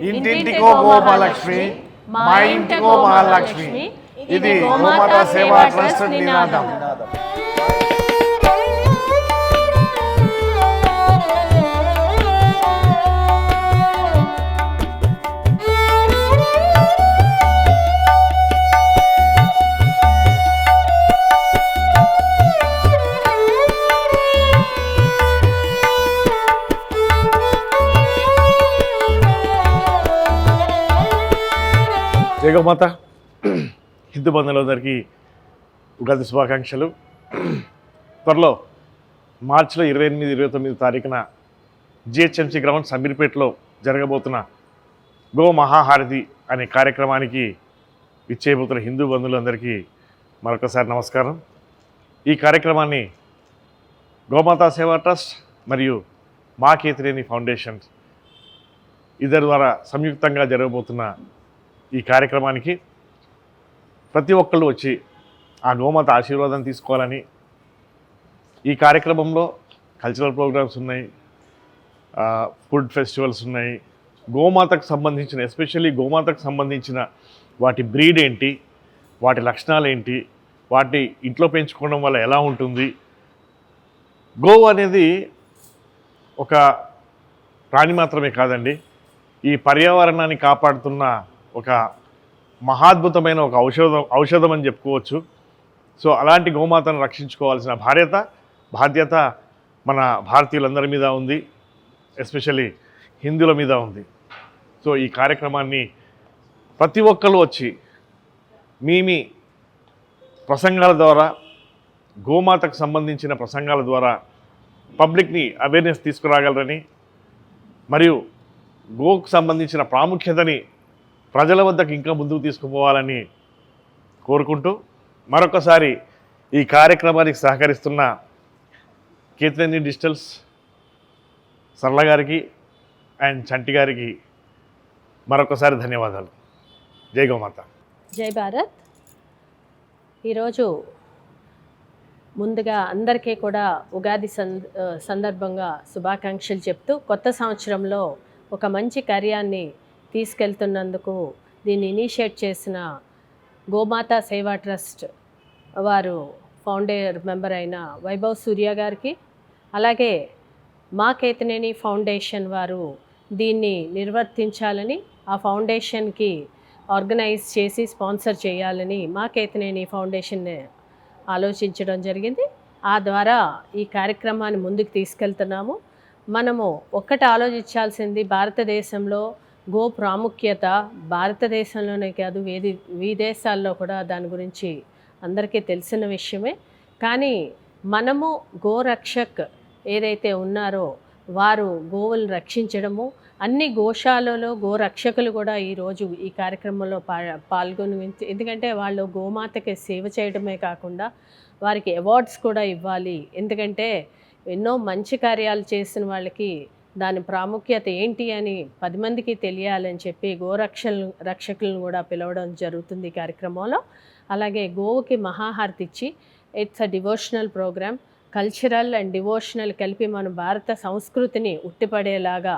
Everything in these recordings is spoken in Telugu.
ఇంటింటికో గోమహాలక్ష్మి, మా ఇంటికో మహాలక్ష్మి. ఇది గోమాతా సేవా ట్రస్ట్ నినాదం. జై గోమాత. హిందూ బంధువులందరికీ ఉగాది శుభాకాంక్షలు. త్వరలో మార్చిలో 28-29 తారీఖున జిహెచ్ఎంసీ గ్రౌండ్ అమీర్పేటలో జరగబోతున్న గో మహాహారతి అనే కార్యక్రమానికి ఇచ్చేయబోతున్న హిందూ బంధువులందరికీ మరొకసారి నమస్కారం. ఈ కార్యక్రమాన్ని గోమాతా సేవా ట్రస్ట్ మరియు మా కేతినేని ఫౌండేషన్ ఇద్దరి ద్వారా సంయుక్తంగా జరగబోతున్న ఈ కార్యక్రమానికి ప్రతి ఒక్కళ్ళు వచ్చి ఆ గోమాత ఆశీర్వాదం తీసుకోవాలని, ఈ కార్యక్రమంలో కల్చరల్ ప్రోగ్రామ్స్ ఉన్నాయి, ఫుడ్ ఫెస్టివల్స్ ఉన్నాయి, గోమాతకు సంబంధించిన ఎస్పెషల్లీ గోమాతకు సంబంధించిన వాటి బ్రీడ్ ఏంటి, వాటి లక్షణాలు ఏంటి, వాటిని ఇంట్లో పెంచుకోవడం వల్ల ఎలా ఉంటుంది, గోవు అనేది ఒక ప్రాణి మాత్రమే కాదండి, ఈ పర్యావరణాన్ని కాపాడుతున్న ఒక మహాద్భుతమైన ఒక ఔషధం అని చెప్పుకోవచ్చు. సో అలాంటి గోమాతను రక్షించుకోవాల్సిన బాధ్యత మన భారతీయులందరి మీద ఉంది, ఎస్పెషల్లీ హిందువుల మీద ఉంది. సో ఈ కార్యక్రమాన్ని ప్రతి ఒక్కరు వచ్చి మీ ప్రసంగాల ద్వారా, గోమాతకు సంబంధించిన ప్రసంగాల ద్వారా పబ్లిక్ని అవేర్నెస్ తీసుకురాగలరని, మరియు గోకు సంబంధించిన ప్రాముఖ్యతని ప్రజల వద్దకు ఇంకా ముందుకు తీసుకుపోవాలని కోరుకుంటూ, మరొకసారి ఈ కార్యక్రమానికి సహకరిస్తున్న కేతినేని డిజిటల్స్ సరళ గారికి అండ్ చంటి గారికి మరొకసారి ధన్యవాదాలు. జై గోమాత. జై భారత్. ఈరోజు ముందుగా అందరికీ కూడా ఉగాది సందర్భంగా శుభాకాంక్షలు చెప్తూ, కొత్త సంవత్సరంలో ఒక మంచి కార్యాన్ని తీసుకెళ్తున్నందుకు దీన్ని ఇనిషియేట్ చేసిన గోమాతా సేవా ట్రస్ట్ వారు ఫౌండర్ మెంబర్ అయిన వైభవ్ సూర్య గారికి, అలాగే మా కేతినేని ఫౌండేషన్ వారు దీన్ని నిర్వర్తించాలని, ఆ ఫౌండేషన్కి ఆర్గనైజ్ చేసి స్పాన్సర్ చేయాలని మా కేతినేని ఫౌండేషన్ ఆలోచించడం జరిగింది. ఆ ద్వారా ఈ కార్యక్రమాన్ని ముందుకు తీసుకెళ్తున్నాము. మనము ఒక్కటి ఆలోచించాల్సింది, భారతదేశంలో గో ప్రాముఖ్యత భారతదేశంలోనే కాదు విదేశాల్లో కూడా దాని గురించి అందరికీ తెలిసిన విషయమే. కానీ మనము గోరక్షక్ ఏదైతే ఉన్నారో వారు గోవులను రక్షించడము, అన్ని గోశాలలో గోరక్షకులు కూడా ఈరోజు ఈ కార్యక్రమంలో పాల్గొని, ఎందుకంటే వాళ్ళు గోమాతకి సేవ చేయడమే కాకుండా వారికి అవార్డ్స్ కూడా ఇవ్వాలి. ఎందుకంటే ఎన్నో మంచి కార్యాలు చేసిన వాళ్ళకి దాని ప్రాముఖ్యత ఏంటి అని 10 మందికి తెలియాలని చెప్పి రక్షకులను కూడా పిలవడం జరుగుతుంది ఈ కార్యక్రమంలో. అలాగే గోవుకి మహాహారతి ఇచ్చి, it's a devotional programme, cultural and devotional కలిపి మన భారత సంస్కృతిని ఉట్టిపడేలాగా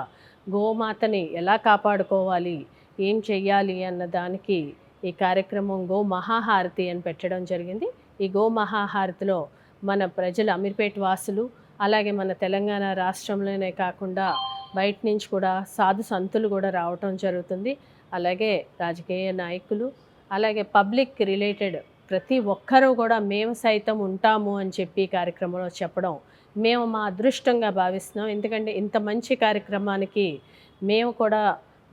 గోమాతని ఎలా కాపాడుకోవాలి, ఏం చెయ్యాలి అన్న దానికి ఈ కార్యక్రమం గో మహాహారతి అని పెట్టడం జరిగింది. ఈ గో మహాహారతిలో మన ప్రజలు, అమీర్పేట వాసులు, అలాగే మన తెలంగాణ రాష్ట్రంలోనే కాకుండా బయట నుంచి కూడా సాధు సంతులు కూడా రావటం జరుగుతుంది. అలాగే రాజకీయ నాయకులు, అలాగే పబ్లిక్ రిలేటెడ్ ప్రతి ఒక్కరూ కూడా మేము సైతం ఉంటాము అని చెప్పి కార్యక్రమంలో చెప్పడం మేము మా అదృష్టంగా భావిస్తున్నాం. ఎందుకంటే ఇంత మంచి కార్యక్రమానికి మేము కూడా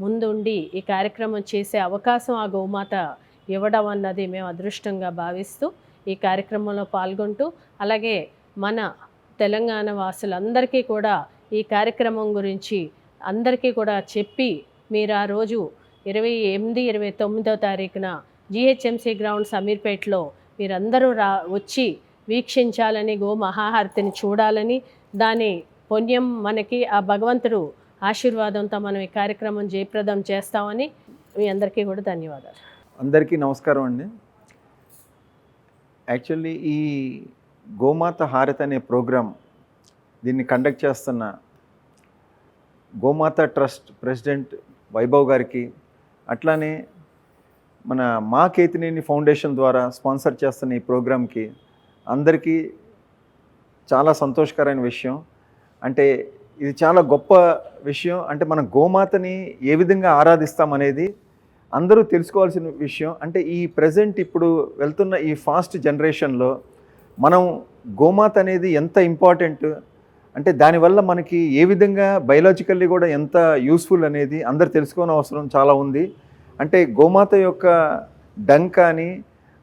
ముందుండి ఈ కార్యక్రమం చేసే అవకాశం ఆ గోమాత ఇవ్వడం అన్నది మేము అదృష్టంగా భావిస్తూ ఈ కార్యక్రమంలో పాల్గొంటూ, అలాగే మన తెలంగాణ వాసులందరికీ కూడా ఈ కార్యక్రమం గురించి అందరికీ కూడా చెప్పి మీరు ఆ రోజు 28, 29వ తారీఖున జిహెచ్ఎంసీ గ్రౌండ్స్ అమీర్పేట్లో మీరందరూ వచ్చి వీక్షించాలని, గో మహాహారతిని చూడాలని, దాని పుణ్యం మనకి ఆ భగవంతుడు ఆశీర్వాదంతో మనం ఈ కార్యక్రమం జయప్రదం చేస్తామని మీ అందరికీ కూడా ధన్యవాదాలు. అందరికీ నమస్కారం అండి. యాక్చువల్లీ ఈ గోమాత హారతి అనే ప్రోగ్రాం దీన్ని కండక్ట్ చేస్తున్న గోమాత ట్రస్ట్ ప్రెసిడెంట్ వైభవ్ గారికి, అట్లానే మన మా కేతినేని ఫౌండేషన్ ద్వారా స్పాన్సర్ చేస్తున్న ఈ ప్రోగ్రాంకి అందరికీ చాలా సంతోషకరమైన విషయం. అంటే ఇది చాలా గొప్ప విషయం. అంటే మన గోమాతని ఏ విధంగా ఆరాధిస్తామనేది అందరూ తెలుసుకోవాల్సిన విషయం. అంటే ఈ ప్రజెంట్ ఇప్పుడు వెళ్తున్న ఈ ఫాస్ట్ జనరేషన్లో మనం గోమాత అనేది ఎంత ఇంపార్టెంట్, అంటే దానివల్ల మనకి ఏ విధంగా బయలాజికల్లీ కూడా ఎంత యూస్ఫుల్ అనేది అందరు తెలుసుకోని అవసరం చాలా ఉంది. అంటే గోమాత యొక్క డంగ్ కానీ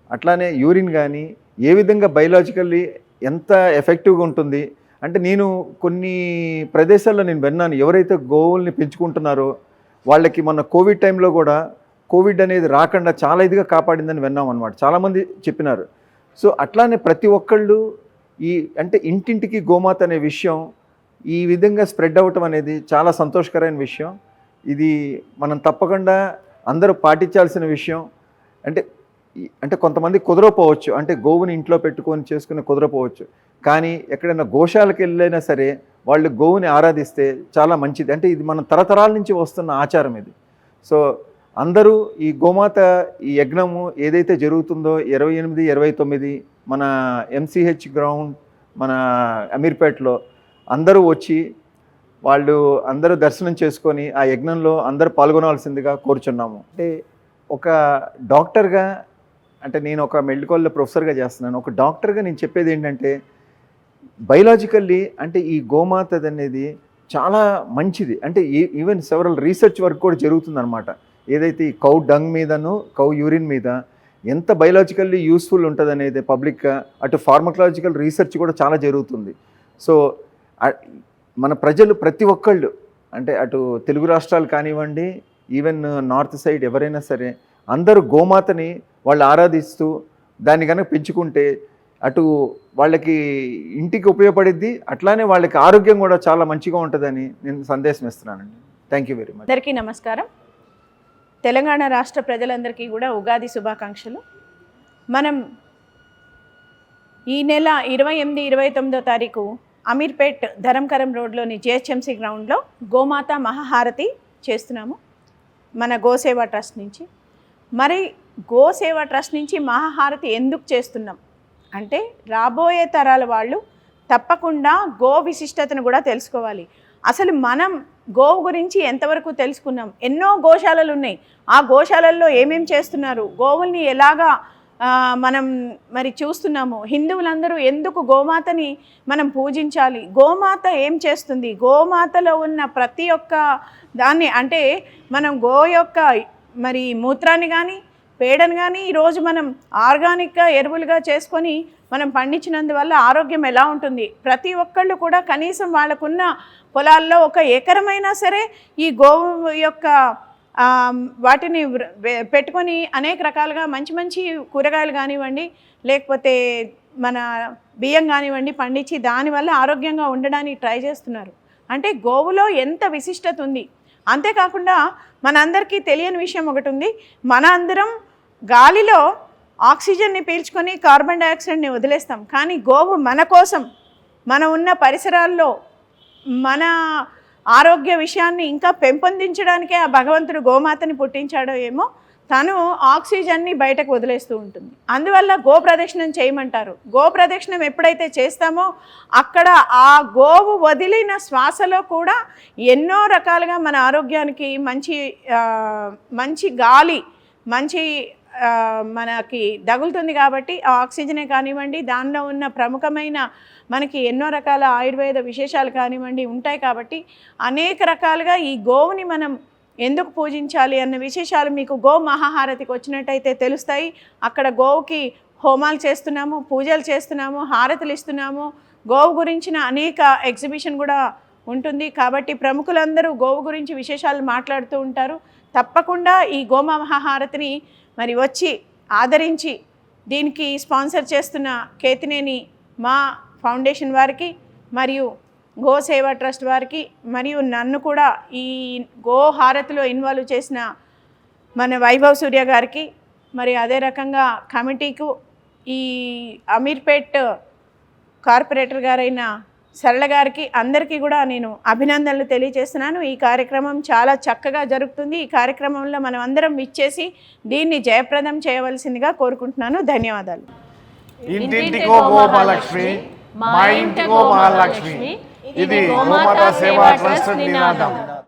అట్లానే యూరిన్ కానీ ఏ విధంగా బయలాజికల్లీ ఎంత ఎఫెక్టివ్గా ఉంటుంది. అంటే నేను కొన్ని ప్రదేశాల్లో నేను విన్నాను, ఎవరైతే గోవుల్ని పెంచుకుంటున్నారో వాళ్ళకి మన కోవిడ్ టైంలో కూడా కోవిడ్ అనేది రాకుండా చాలా ఇదిగా కాపాడిందని విన్నాం అనమాట, చాలామంది చెప్పినారు. సో అట్లానే ప్రతి ఒక్కళ్ళు ఈ అంటే ఇంటింటికి గోమాత అనే విషయం ఈ విధంగా స్ప్రెడ్ అవ్వటం అనేది చాలా సంతోషకరమైన విషయం. ఇది మనం తప్పకుండా అందరూ పాటించాల్సిన విషయం. అంటే కొంతమంది కుదరపోవచ్చు, అంటే గోవుని ఇంట్లో పెట్టుకొని చేసుకుని కుదరపోవచ్చు, కానీ ఎక్కడైనా గోశాలకు వెళ్ళైనా సరే వాళ్ళు గోవుని ఆరాధిస్తే చాలా మంచిది. అంటే ఇది మన తరతరాల నుంచి వస్తున్న ఆచారం ఇది. సో అందరూ ఈ గోమాత ఈ యజ్ఞము ఏదైతే జరుగుతుందో 28, 29 మన ఎంసీహెచ్ గ్రౌండ్ మన అమీర్పేట్లో అందరూ వచ్చి వాళ్ళు అందరూ దర్శనం చేసుకొని ఆ యజ్ఞంలో అందరూ పాల్గొనాల్సిందిగా కోరుచున్నాము. అంటే ఒక డాక్టర్గా, అంటే నేను ఒక మెడికల్లో ప్రొఫెసర్గా చేస్తున్నాను, ఒక డాక్టర్గా నేను చెప్పేది ఏంటంటే బయలాజికల్లీ అంటే ఈ గోమాత అనేది చాలా మంచిది. అంటే ఈవెన్ సెవరల్ రీసెర్చ్ వర్క్ కూడా జరుగుతుందన్నమాట. ఏదైతే ఈ కౌ డంగ్ మీదను కౌ యూరిన్ మీద ఎంత బయలాజికల్లీ యూస్ఫుల్ ఉంటుంది అనేది పబ్లిక్గా, అటు ఫార్మకలాజికల్ రీసెర్చ్ కూడా చాలా జరుగుతుంది. సో మన ప్రజలు ప్రతి ఒక్కళ్ళు, అంటే అటు తెలుగు రాష్ట్రాలు కానివ్వండి, ఈవెన్ నార్త్ సైడ్ ఎవరైనా సరే అందరూ గోమాతని వాళ్ళు ఆరాధిస్తూ దాన్ని కనుక పెంచుకుంటే అటు వాళ్ళకి ఇంటికి ఉపయోగపడిద్ది, అట్లానే వాళ్ళకి ఆరోగ్యం కూడా చాలా మంచిగా ఉంటుందని నేను సందేశం ఇస్తున్నానండి. Thank you very much. అందరికీ నమస్కారం. తెలంగాణ రాష్ట్ర ప్రజలందరికీ కూడా ఉగాది శుభాకాంక్షలు. మనం ఈ నెల 28, 29వ తారీఖు అమీర్పేట్ ధరంకరం రోడ్లోని జిహెచ్ఎంసీ గ్రౌండ్లో గోమాత మహాహారతి చేస్తున్నాము మన గోసేవ ట్రస్ట్ నుంచి. మరి గోసేవ ట్రస్ట్ నుంచి మహాహారతి ఎందుకు చేస్తున్నాం అంటే రాబోయే తరాల వాళ్ళు తప్పకుండా గో విశిష్టతను కూడా తెలుసుకోవాలి. అసలు మనం గోవు గురించి ఎంతవరకు తెలుసుకున్నాం? ఎన్నో గోశాలలు ఉన్నాయి, ఆ గోశాలల్లో ఏమేం చేస్తున్నారు, గోవుల్ని ఎలాగా మనం మరి చూస్తున్నాము. హిందువులందరూ ఎందుకు గోమాతని మనం పూజించాలి, గోమాత ఏం చేస్తుంది, గోమాతలో ఉన్న ప్రతి ఒక్క దాన్ని, అంటే మనం గో యొక్క మరి మూత్రాన్ని కానీ పేడను కానీ ఈరోజు మనం ఆర్గానిక్గా ఎరువులుగా చేసుకొని మనం పండించినందువల్ల ఆరోగ్యం ఎలా ఉంటుంది. ప్రతి ఒక్కళ్ళు కూడా కనీసం వాళ్ళకున్న పొలాల్లో 1 ఎకరమైనా సరే ఈ గోవు యొక్క వాటిని పెట్టుకొని అనేక రకాలుగా మంచి మంచి కూరగాయలు కానివ్వండి, లేకపోతే మన బియ్యం కానివ్వండి పండించి దానివల్ల ఆరోగ్యంగా ఉండడానికి ట్రై చేస్తున్నారు. అంటే గోవులో ఎంత విశిష్టత ఉంది. అంతేకాకుండా మనందరికీ తెలియని విషయం ఒకటి ఉంది, మన అందరం గాలిలో ఆక్సిజన్ని పీల్చుకొని కార్బన్ డైఆక్సైడ్ని వదిలేస్తాం, కానీ గోవు మన కోసం మన ఉన్న పరిసరాల్లో మన ఆరోగ్య విషయాన్ని ఇంకా పెంపొందించడానికే ఆ భగవంతుడు గోమాతని పుట్టించాడో ఏమో, తను ఆక్సిజన్ని బయటకు వదిలేస్తూ ఉంటుంది. అందువల్ల గో ప్రదక్షిణం చేయమంటారు. గో ప్రదక్షిణం ఎప్పుడైతే చేస్తామో అక్కడ ఆ గోవు వదిలిన శ్వాసలో కూడా ఎన్నో రకాలుగా మన ఆరోగ్యానికి మంచి గాలి మంచి మనకి తగులుతుంది. కాబట్టి ఆ ఆక్సిజనే కానివ్వండి, దానిలో ఉన్న ప్రముఖమైన మనకి ఎన్నో రకాల ఆయుర్వేద విశేషాలు కానివ్వండి ఉంటాయి. కాబట్టి అనేక రకాలుగా ఈ గోవుని మనం ఎందుకు పూజించాలి అన్న విశేషాలు మీకు గో మహాహారతికి వచ్చినట్టయితే తెలుస్తాయి. అక్కడ గోవుకి హోమాలు చేస్తున్నాము, పూజలు చేస్తున్నాము, హారతులు ఇస్తున్నాము, గోవు గురించిన అనేక ఎగ్జిబిషన్ కూడా ఉంటుంది. కాబట్టి ప్రముఖులందరూ గోవు గురించి విశేషాలు మాట్లాడుతూ ఉంటారు. తప్పకుండా ఈ గోమహాహారతిని మరి వచ్చి ఆదరించి దీనికి స్పాన్సర్ చేస్తున్న కేతినేని మా ఫౌండేషన్ వారికి మరియు గో సేవా ట్రస్ట్ వారికి మరియు నన్ను కూడా ఈ గో హారతిలో ఇన్వాల్వ్ చేసిన మన వైభవ్ సూర్య గారికి, మరి అదే రకంగా కమిటీకు, ఈ అమీర్పేట్ కార్పొరేటర్ గారైన సరళ గారికి, అందరికీ కూడా నేను అభినందనలు తెలియజేస్తున్నాను. ఈ కార్యక్రమం చాలా చక్కగా జరుగుతుంది. ఈ కార్యక్రమంలో మనం అందరం ఇచ్చేసి దీన్ని జయప్రదం చేయవలసిందిగా కోరుకుంటున్నాను. ధన్యవాదాలు. ఇంటింటికో గోమహాలక్ష్మి, మా ఇంటికో మహాలక్ష్మి. ఇది గోమాత సేవా ట్రస్ట్ నినాదం.